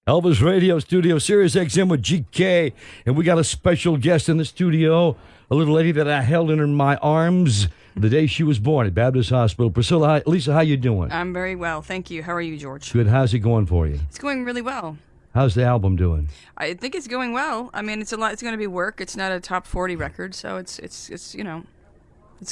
Elvis Radio Studio, Sirius XM with GK. And we got a special guest in the studio, a little lady that I held in my arms the day she was born at Baptist Hospital. Priscilla, Lisa, how you doing? I'm very well, thank you. How are you, George? Good. How's it going for you? It's going really well. How's the album doing? I think it's going well. I mean, it's a lot. It's going to be work. It's not a top 40 record, so it's it's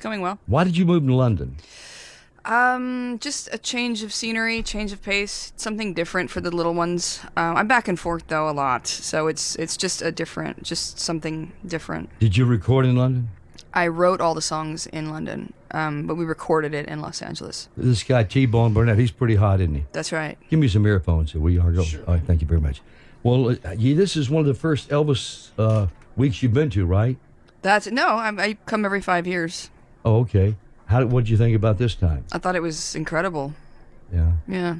going well. Why did you move to London? Just a change of scenery, change of pace, something different for the little ones. I'm back and forth though a lot, so it's just something different. Did you record in London? I wrote all the songs in London, but we recorded it in Los Angeles. This guy, T-Bone Burnett, he's pretty hot, isn't he? That's right. Give me some earphones here, will you, Argo? Sure. All right, thank you very much. Well, this is one of the first Elvis weeks you've been to, right? I come every 5 years. Oh, okay. What did you think about this time? I thought it was incredible. Yeah. Yeah.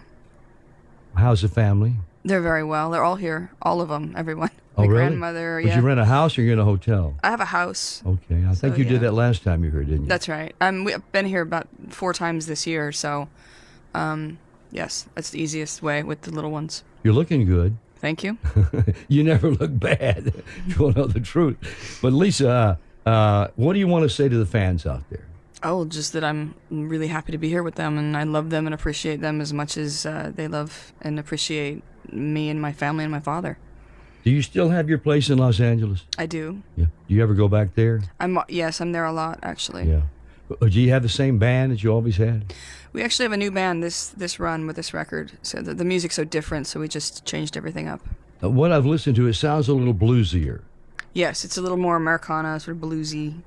How's the family? They're very well. They're all here. All of them. Everyone. Oh, My really? grandmother. Did you rent a house or you're in a hotel? I have a house. Okay. I think you did that last time you were here, didn't you? That's right. We've been here about 4 times this year, so yes, that's the easiest way with the little ones. You're looking good. Thank you. You never look bad, if you want to know the truth. But Lisa, what do you want to say to the fans out there? Oh, just that I'm really happy to be here with them, and I love them and appreciate them as much as they love and appreciate me and my family and my father. Do you still have your place in Los Angeles? I do. Yeah. Do you ever go back there? Yes, I'm there a lot, actually. Yeah. Do you have the same band that you always had? We actually have a new band this run with this record, so the music's so different, so we just changed everything up. What I've listened to, it sounds a little bluesier. Yes, it's a little more Americana, sort of bluesy,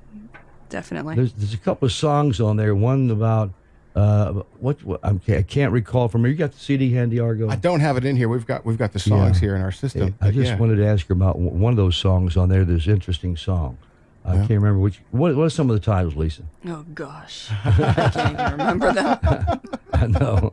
definitely. There's a couple of songs on there. One about I can't recall from her. You got the CD handy, Argo? I don't have it in here. We've got the songs here in our system. I just wanted to ask her about one of those songs on there. This interesting song. I can't remember which. What are some of the titles, Lisa? Oh gosh, I can't even remember them. I know.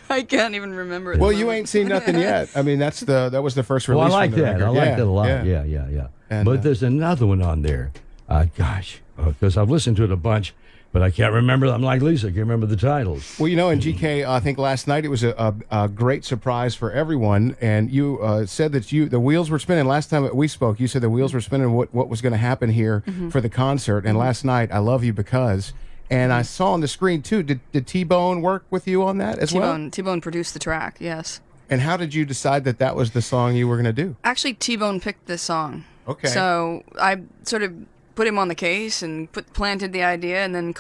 I can't even remember it. Well, you ain't seen nothing yet. I mean, that was the first release. Well, I like from the that. record. I like that a lot. Yeah. And, but there's another one on there. Because I've listened to it a bunch, but I can't remember. I'm like Lisa, I can't remember the titles. Well, in GK, I think last night it was a great surprise for everyone. And you said that the wheels were spinning. Last time we spoke, you said the wheels were spinning what was going to happen here for the concert. And last night, I Love You Because. And I saw on the screen, too, did T-Bone work with you on that as well? T-Bone produced the track, yes. And how did you decide that was the song you were going to do? Actually, T-Bone picked this song. Okay. So I sort of put him on the case and planted the idea, and then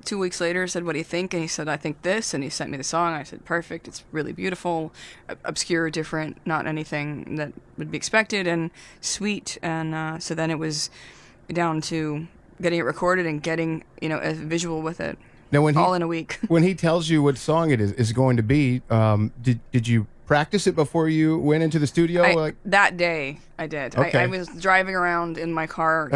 2 weeks later said, "What do you think?" And he said, "I think this," and he sent me the song. I said, "Perfect, it's really beautiful, obscure, different, not anything that would be expected, and sweet." And so then it was down to getting it recorded and getting a visual with it. Now, all in a week. When he tells you what song it is going to be, did you practice it before you went into the studio? That day, I did. Okay. I was driving around in my car,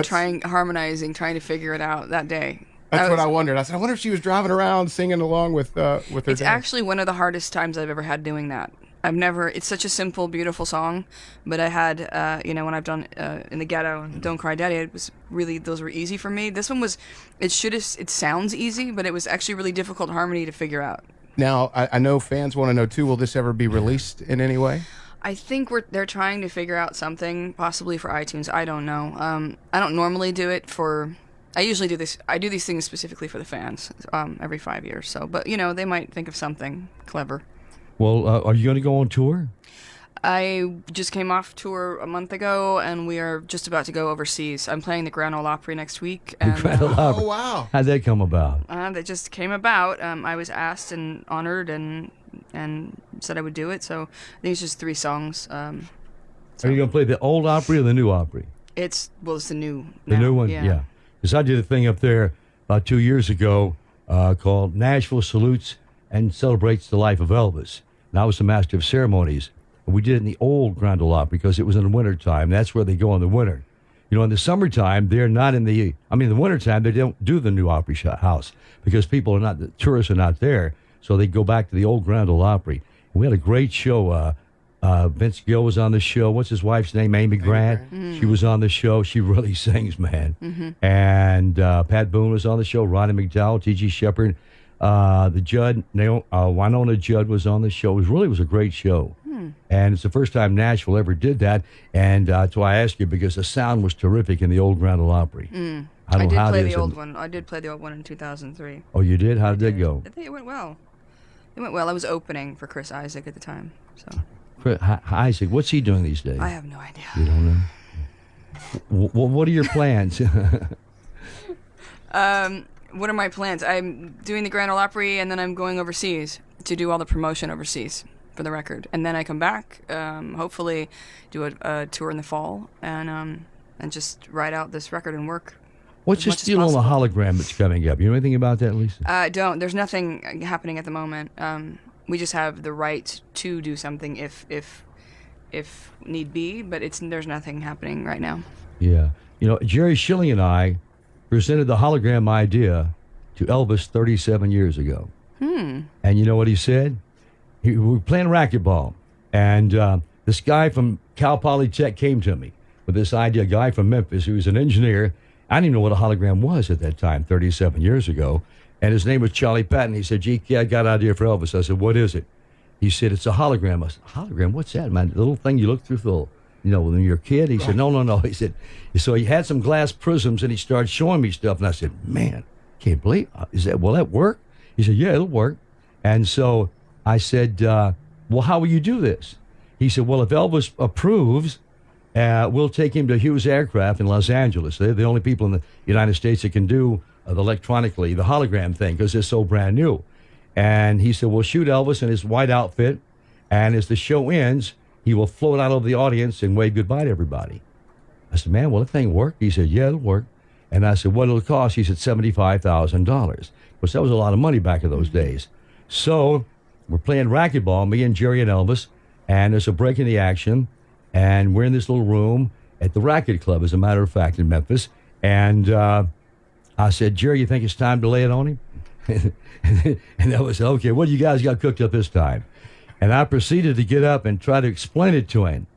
harmonizing, trying to figure it out that day. That's what I wondered. I said, I wonder if she was driving around singing along with her It's dad. actually one of the hardest times I've ever had doing that. It's such a simple, beautiful song, but I had, when I've done In the Ghetto and Don't Cry Daddy, those were easy for me. This one it sounds easy, but it was actually really difficult harmony to figure out. Now, I know fans want to know, too, will this ever be released in any way? I think they're trying to figure out something, possibly for iTunes. I don't know. I don't normally do it I usually do this. I do these things specifically for the fans every 5 years. So, but, they might think of something clever. Well, are you going to go on tour? I just came off tour a month ago, and we are just about to go overseas. I'm playing the Grand Ole Opry next week. And, Oh, wow. How'd that come about? That just came about. I was asked and honored and said I would do it. So I think it's just 3 songs. Are you going to play the old Opry or the new Opry? It's the new. The new one? Yeah. Because I did a thing up there about 2 years ago called Nashville Salutes and Celebrates the Life of Elvis. And I was the master of ceremonies. And we did it in the old Grand Ole Opry because it was in the wintertime. That's where they go in the winter. In the summertime, they're not in the wintertime, they don't do the new Opry house because the tourists are not there. So they go back to the old Grand Ole Opry. And we had a great show. Vince Gill was on the show. What's his wife's name? Amy Grant. Mm-hmm. She was on the show. She really sings, man. Mm-hmm. And Pat Boone was on the show. Ronnie McDowell, T.G. Shepard. The Judd, Winona Judd was on the show. It was a great show. And it's the first time Nashville ever did that. And that's why I asked you, because the sound was terrific in the old Grand Ole Opry. I don't did know how it play is the in- old one. I did play the old one in 2003. Oh, you did? How did that go? I think it went well. It went well. I was opening for Chris Isaac at the time. So Isaac, what's he doing these days? I have no idea. You don't know? What are your plans? What are my plans? I'm doing the Grand Ole Opry, and then I'm going overseas to do all the promotion overseas for the record. And then I come back, hopefully do a tour in the fall, and just write out this record and work. What's as this much as deal on the possible. hologram that's coming up? You know anything about that, Lisa? Don't. There's nothing happening at the moment. We just have the right to do something if need be, but there's nothing happening right now. Yeah. You know, Jerry Schilling and I presented the hologram idea to Elvis 37 years ago. And you know what he said? We were playing racquetball, and this guy from Cal Polytech came to me with this idea, a guy from Memphis who was an engineer. I didn't even know what a hologram was at that time, 37 years ago. And his name was Charlie Patton. He said, GK, I got an idea for Elvis. I said, what is it? He said, it's a hologram. I said, hologram? What's that, man? The little thing you look through when you're a kid? He said, no. He said, so he had some glass prisms, and he started showing me stuff. And I said, man, can't believe will that work? He said, yeah, it'll work. And so I said, well, how will you do this? He said, well, if Elvis approves, we'll take him to Hughes Aircraft in Los Angeles. They're the only people in the United States that can do electronically the hologram thing, because it's so brand new. And he said, we'll shoot Elvis in his white outfit, and as the show ends, he will float out over the audience and wave goodbye to everybody. I said, man, will that thing work? He said, yeah, it'll work. And I said, what'll it cost? He said, $75,000. Which that was a lot of money back in those days. So we're playing racquetball, me and Jerry and Elvis, and there's a break in the action, and we're in this little room at the Racket Club, as a matter of fact, in Memphis. And I said, Jerry, you think it's time to lay it on him? And Elvis said, okay, what do you guys got cooked up this time? And I proceeded to get up and try to explain it to him.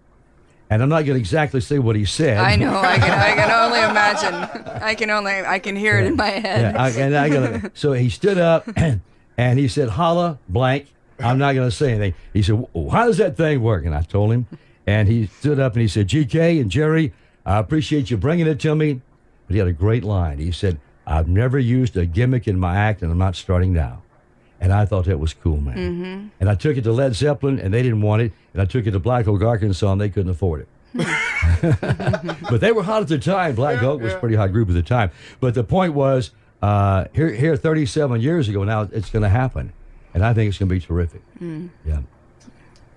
And I'm not going to exactly say what he said. I know. I can only imagine. I can hear it in my head. Yeah, so he stood up and he said, holla, blank. I'm not going to say anything. He said, well, how does that thing work? And I told him. And he stood up and he said, GK and Jerry, I appreciate you bringing it to me. But he had a great line. He said, I've never used a gimmick in my act, and I'm not starting now. And I thought that was cool, man. Mm-hmm. And I took it to Led Zeppelin, and they didn't want it. And I took it to Black Oak, Arkansas, and they couldn't afford it. But they were hot at the time. Black Oak was a pretty hot group at the time. But the point was, here 37 years ago, now it's going to happen. And I think it's going to be terrific. Yeah.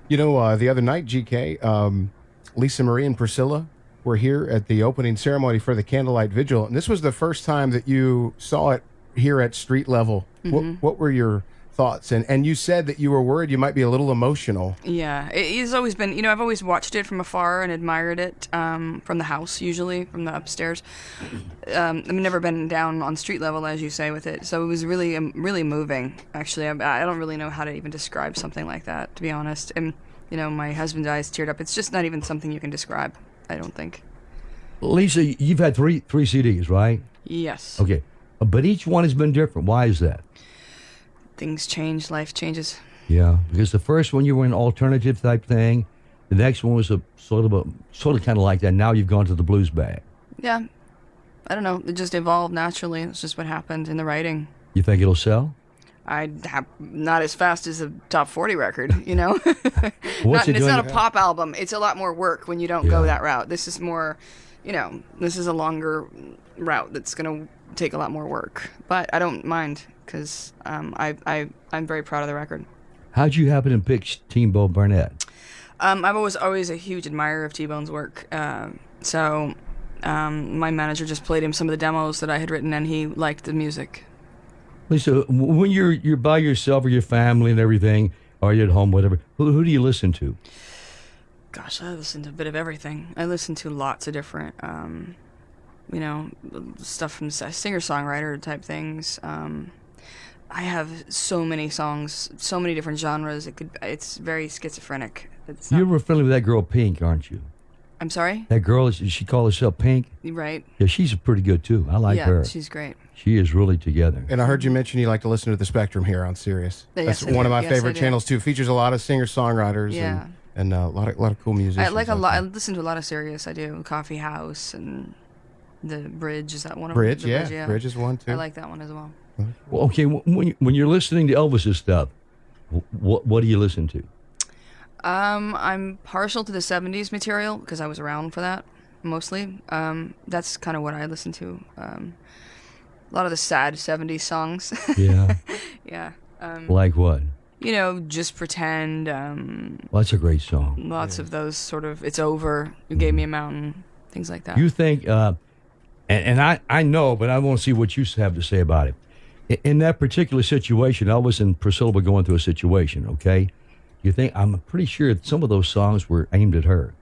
You know, the other night, GK, Lisa Marie and Priscilla were here at the opening ceremony for the Candlelight Vigil. And this was the first time that you saw it here at street level. What were your thoughts? And you said that you were worried you might be a little emotional. Yeah, it's always been, I've always watched it from afar and admired it from the house, usually, from the upstairs. I've never been down on street level, as you say, with it. So it was really, really moving, actually. I don't really know how to even describe something like that, to be honest. And, my husband's eyes teared up. It's just not even something you can describe, I don't think. Lisa, you've had three CDs, right? Yes. Okay. But each one has been different. Why is that? Things change, life changes. Yeah, because the first one you were an alternative type thing. The next one was a sort of kind of like that. Now you've gone to the blues bag. Yeah. I don't know. It just evolved naturally. It's just what happened in the writing. You think it'll sell? Not as fast as a top 40 record, What's it It's doing? not a pop album. It's a lot more work when you don't go that route. This is more, this is a longer route that's going to take a lot more work. But I don't mind, because I'm very proud of the record. How'd you happen to pick T-Bone Burnett? I was always a huge admirer of T-Bone's work. So my manager just played him some of the demos that I had written, and he liked the music. Lisa, when you're by yourself or your family and everything, or you're at home, whatever, who do you listen to? Gosh, I listen to a bit of everything. I listen to lots of different, stuff from singer-songwriter type things. I have so many songs, so many different genres. It's very schizophrenic. You're real friendly with that girl Pink, aren't you? I'm sorry? That girl, she called herself Pink? Right. Yeah, she's pretty good too. I like her. Yeah, she's great. She is really together. And I heard you mention you like to listen to the Spectrum here on Sirius. Yes, That's I one do. of my Yes, I favorite do. channels too. Features a lot of singer-songwriters Yeah. and a lot of cool musicians. I like a out lot. I there. listen to a lot of Sirius. I do Coffee House and the Bridge. Is that one of Bridge, them? yeah. Bridge is one too. I like that one as well. Well, okay, when you're listening to Elvis's stuff, what do you listen to? I'm partial to the '70s material because I was around for that mostly. That's kind of what I listen to. A lot of the sad '70s songs. Yeah. Yeah. Like what? You know, Just Pretend. Well, that's a great song. Lots of those sort of It's Over, You Gave Me a Mountain, things like that. You think, and I know, but I want to see what you have to say about it. In that particular situation, Elvis and Priscilla were going through a situation, okay? You think, I'm pretty sure some of those songs were aimed at her.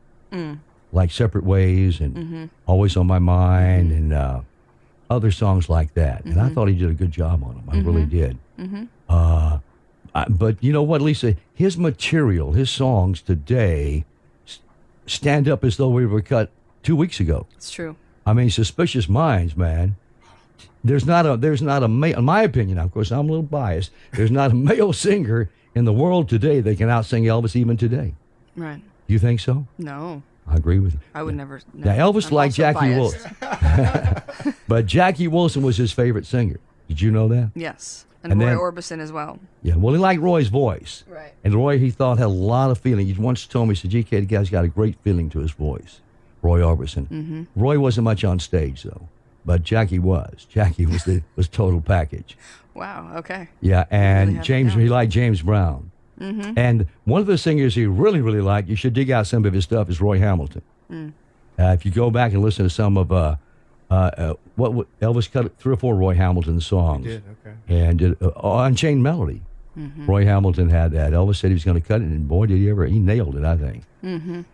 Like Separate Ways and Always on My Mind and other songs like that. And I thought he did a good job on them. I really did. But you know what, Lisa? His material, his songs today stand up as though we were cut 2 weeks ago. It's true. I mean, Suspicious Minds, man. There's not a male, in my opinion, of course, I'm a little biased. There's not a male singer in the world today that can outsing Elvis even today. Right. You think so? No. I agree with you. I would never. No. Now, Elvis I'm liked also Jackie biased. Wilson. But Jackie Wilson was his favorite singer. Did you know that? Yes. And And Roy then- Orbison as well. Yeah, well, he liked Roy's voice. Right. And Roy, he thought, had a lot of feeling. He once told me, he said, GK, the guy's got a great feeling to his voice. Roy Orbison. Roy wasn't much on stage, though. But Jackie was. Jackie was total package. Wow. Okay. Yeah, really and have it James, down. he liked James Brown. And one of the singers he really, really liked, you should dig out some of his stuff, is Roy Hamilton. If you go back and listen to some of Elvis cut 3 or 4 Roy Hamilton songs. He did, okay. And did Unchained Melody. Roy Hamilton had that. Elvis said he was going to cut it, and boy, did he ever. He nailed it, I think.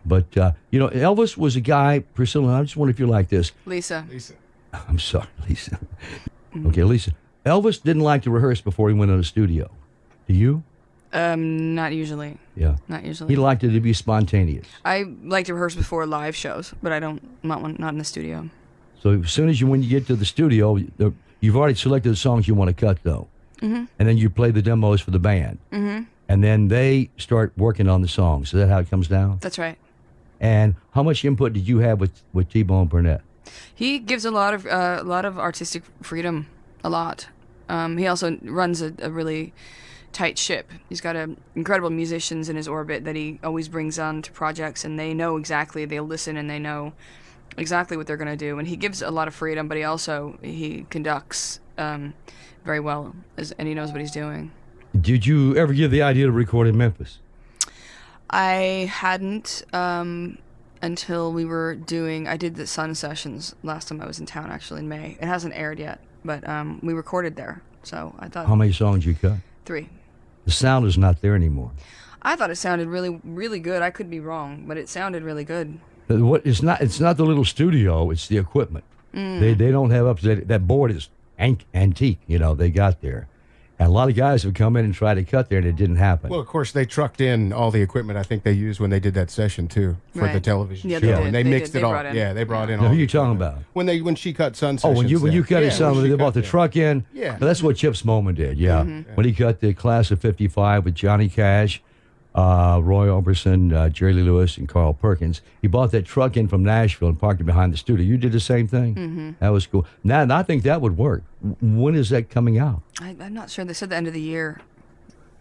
But, you know, Elvis was a guy, Priscilla, I just wonder if you like this. Lisa. I'm sorry, Lisa. Okay, Lisa. Elvis didn't like to rehearse before he went in the studio. Do you? Not usually. Yeah. Not usually. He liked it to be spontaneous. I like to rehearse before live shows, but I don't. Not in the studio. So as soon as when you get to the studio, you've already selected the songs you want to cut, though. And then you play the demos for the band. And then they start working on the songs. Is that how it comes down? That's right. And how much input did you have with T-Bone Burnett? He gives a lot of artistic freedom. A lot. He also runs a really tight ship. He's got incredible musicians in his orbit that he always brings on to projects, and they know exactly. They'll listen and they know exactly what they're going to do. And he gives a lot of freedom, but he conducts very well, and he knows what he's doing. Did you ever give the idea to record in Memphis? I hadn't until we were doing. I did the Sun Sessions last time I was in town, actually in May. It hasn't aired yet, but we recorded there. So I thought How many songs you cut? 3. The sound is not there anymore. I thought it sounded really, really good. I could be wrong, but it sounded really good. It's not the little studio, it's the equipment. They don't have that board is antique, you know, they got there. And a lot of guys have come in and tried to cut there and it didn't happen. Well, of course, they trucked in all the equipment I think they used when they did that session, too, for the Right. television Yeah, show. they did. And they They mixed did. it They all. brought in- Yeah, they brought in Now, all who the you talking equipment. about? When she cut Sun Oh, Sessions. when you cut his when son, she they cut brought the there. truck in. Yeah. But that's what Chips Moman did, yeah. When he cut the class of 55 with Johnny Cash, Roy Orbison, Jerry Lee Lewis, and Carl Perkins, he bought that truck in from Nashville and parked it behind the studio. You did the same thing? That was cool. Now, I think that would work. When is that coming out? I'm not sure. They said the end of the year.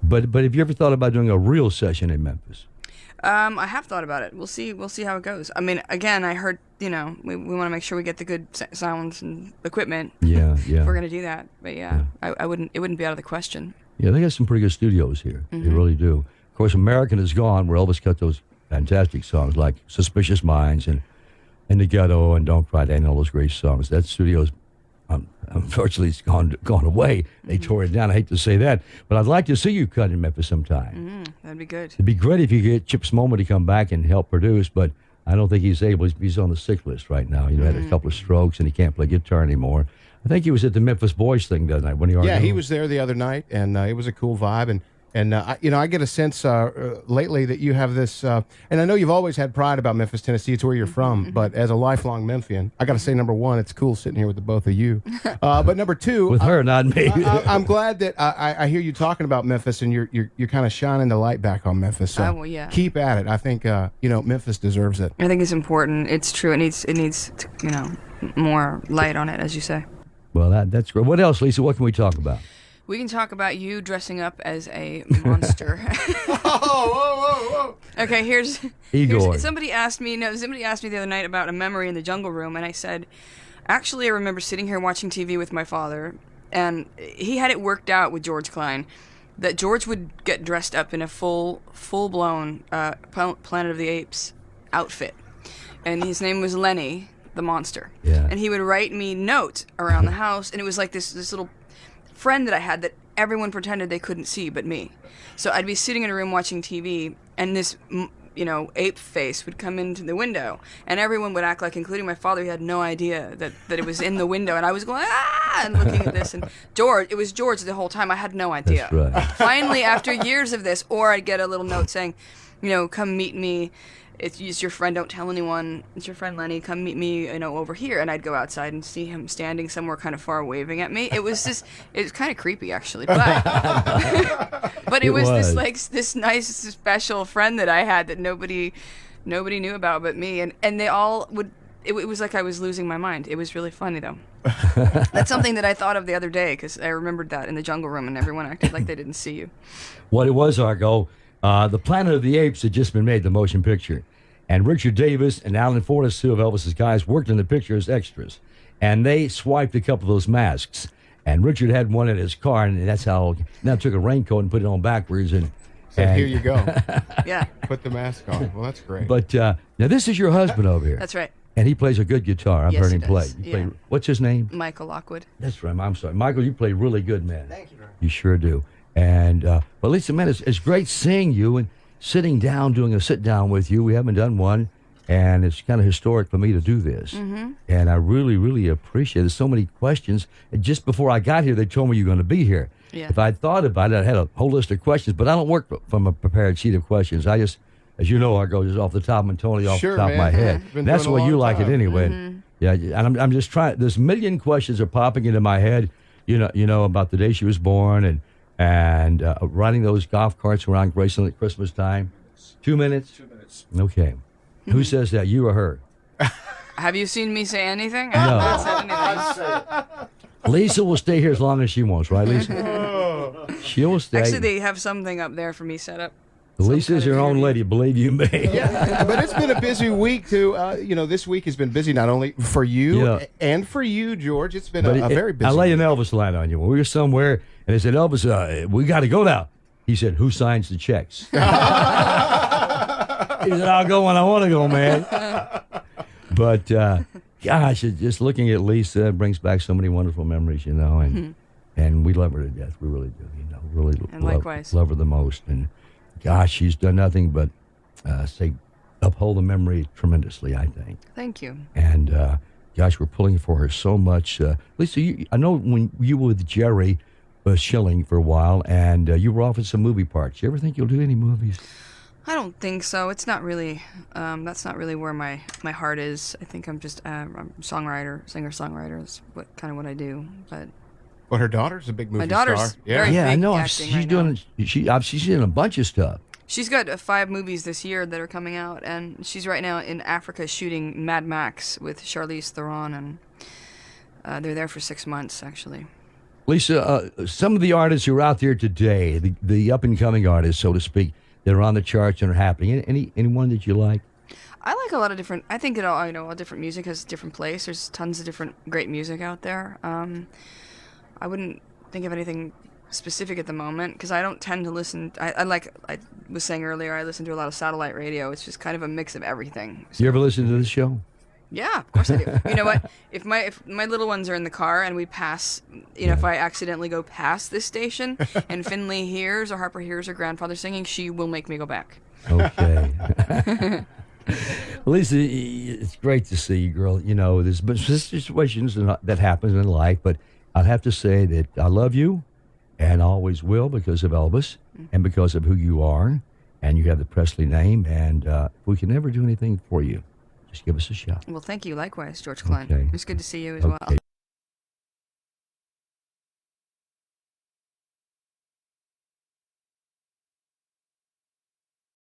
But have you ever thought about doing a real session in Memphis? I have thought about it. We'll see how it goes. I mean, again, I heard, we want to make sure we get the good sounds and equipment. Yeah, yeah. If we're going to do that. But yeah. It wouldn't be out of the question. Yeah, they got some pretty good studios here. They really do. Of course, American is Gone, where Elvis cut those fantastic songs like Suspicious Minds and In the Ghetto and Don't Cry and all those great songs. That studio's unfortunately it's gone away. They tore it down. I hate to say that, but I'd like to see you cut in Memphis sometime. That'd be good. It'd be great if you get Chips Moman to come back and help produce, but I don't think he's able. He's on the sick list right now. He had a couple of strokes and he can't play guitar anymore. I think he was at the Memphis Boys thing that night when he Yeah, he was there the other night, and it was a cool vibe. And And I get a sense lately that you have this, and I know you've always had pride about Memphis, Tennessee. It's where you're from. But as a lifelong Memphian, I got to say, number one, it's cool sitting here with the both of you. But number two, With her, not me. I'm glad that I hear you talking about Memphis, and you're kind of shining the light back on Memphis. So well, yeah. keep at it. I think Memphis deserves it. I think it's important. It's true. It needs more light on it, as you say. Well, that's great. What else, Lisa? What can we talk about? We can talk about you dressing up as a monster. Whoa. Okay, here's Igor. somebody asked me the other night about a memory in the jungle room, and I said, actually, I remember sitting here watching TV with my father, and he had it worked out with George Klein that George would get dressed up in a full-blown Planet of the Apes outfit, and his name was Lenny the monster. Yeah. And he would write me notes around the house, and it was like this little friend that I had that everyone pretended they couldn't see but me. So I'd be sitting in a room watching TV, and this ape face would come into the window, and everyone would act like, including my father, he had no idea that it was in the window, and I was going and looking at this, and it was George the whole time. I had no idea. That's right. Finally, after years of this, or I'd get a little note saying, come meet me. It's your friend, don't tell anyone. It's your friend Lenny, come meet me, over here. And I'd go outside and see him standing somewhere kind of far waving at me. It was kind of creepy, actually. But but it was this nice, special friend that I had that nobody knew about but me. And they all would, it was like I was losing my mind. It was really funny, though. That's something that I thought of the other day, because I remembered that in the jungle room, and everyone acted like they didn't see you. What it was, Argo, the Planet of the Apes had just been made, the motion picture. And Richard Davis and Alan Fortas, two of Elvis's guys, worked in the picture as extras. And they swiped a couple of those masks. And Richard had one in his car, and that's how, now took a raincoat and put it on backwards. And here you go. Yeah. Put the mask on. Well, that's great. But now this is your husband over here. That's right. And he plays a good guitar. I've Yes, heard he him play. does. You play. Yeah. What's his name? Michael Lockwood. That's right. I'm sorry. Michael, you play really good, man. Thank you. You sure do. And, well, Lisa, man, it's great seeing you and sitting down, doing a sit-down with you. We haven't done one. And it's kind of historic for me to do this. Mm-hmm. And I really, really appreciate it. There's so many questions. And just before I got here, they told me you were going to be here. Yeah. If I'd thought about it, I had a whole list of questions, but I don't work from a prepared sheet of questions. I just, as you know, I go just off the top of the top of my head. Been That's the doing way a you long like it time. anyway. Mm-hmm. Yeah, and I'm just trying. There's a million questions are popping into my head, you know, about the day she was born and riding those golf carts around Graceland at Christmas time. 2 minutes? 2 minutes. Okay. Who says that, you or her? Have you seen me say anything? No. I haven't said anything. Lisa will stay here as long as she wants, right, Lisa? She'll stay. Actually, they have something up there for me set up. Lisa's her own lady, believe you me. But it's been a busy week too. This week has been busy not only for you Yeah. and for you, George. It's been But a very busy. I lay an week. Elvis line on you. When we were somewhere, and they said, Elvis, we got to go now. He said, who signs the checks? He said, I'll go when I want to go, man. But, gosh, just looking at Lisa brings back so many wonderful memories, and we love her to death. We really do, really And likewise. love her the most. And, gosh, she's done nothing but, uphold the memory tremendously, I think. Thank you. And, gosh, we're pulling for her so much. Lisa, I know when you were with Jerry Schilling for a while, and you were off at some movie parts. You ever think you'll do any movies? I don't think so. It's not really. That's not really where my heart is. I think I'm just I'm a songwriter, singer-songwriter. Is what I do. But Well, her daughter's a big movie my daughter's star. Yeah. very Yeah, I big know. acting She's right doing. now. She's in a bunch of stuff. She's got 5 movies this year that are coming out, and she's right now in Africa shooting Mad Max with Charlize Theron, and they're there for 6 months actually. Lisa, some of the artists who are out there today, the up and coming artists, so to speak, that are on the charts and are happening. Anyone that you like? I like a lot of different. I think all different music has a different place. There's tons of different great music out there. I wouldn't think of anything specific at the moment because I don't tend to listen. I was saying earlier, I listen to a lot of satellite radio. It's just kind of a mix of everything. So, You ever listen to this show? yeah, of course I do. You know what? If my little ones are in the car and we pass, if I accidentally go past this station and Finley hears or Harper hears her grandfather singing, she will make me go back. Okay. Lisa, it's great to see you, girl. There's situations that happen in life, but I'd have to say that I love you, and always will because of Elvis and because of who you are. And you have the Presley name. And if we can ever do anything for you, just give us a shout. Well, thank you. Likewise, George Klein. Okay. It's good to see you as well. Okay.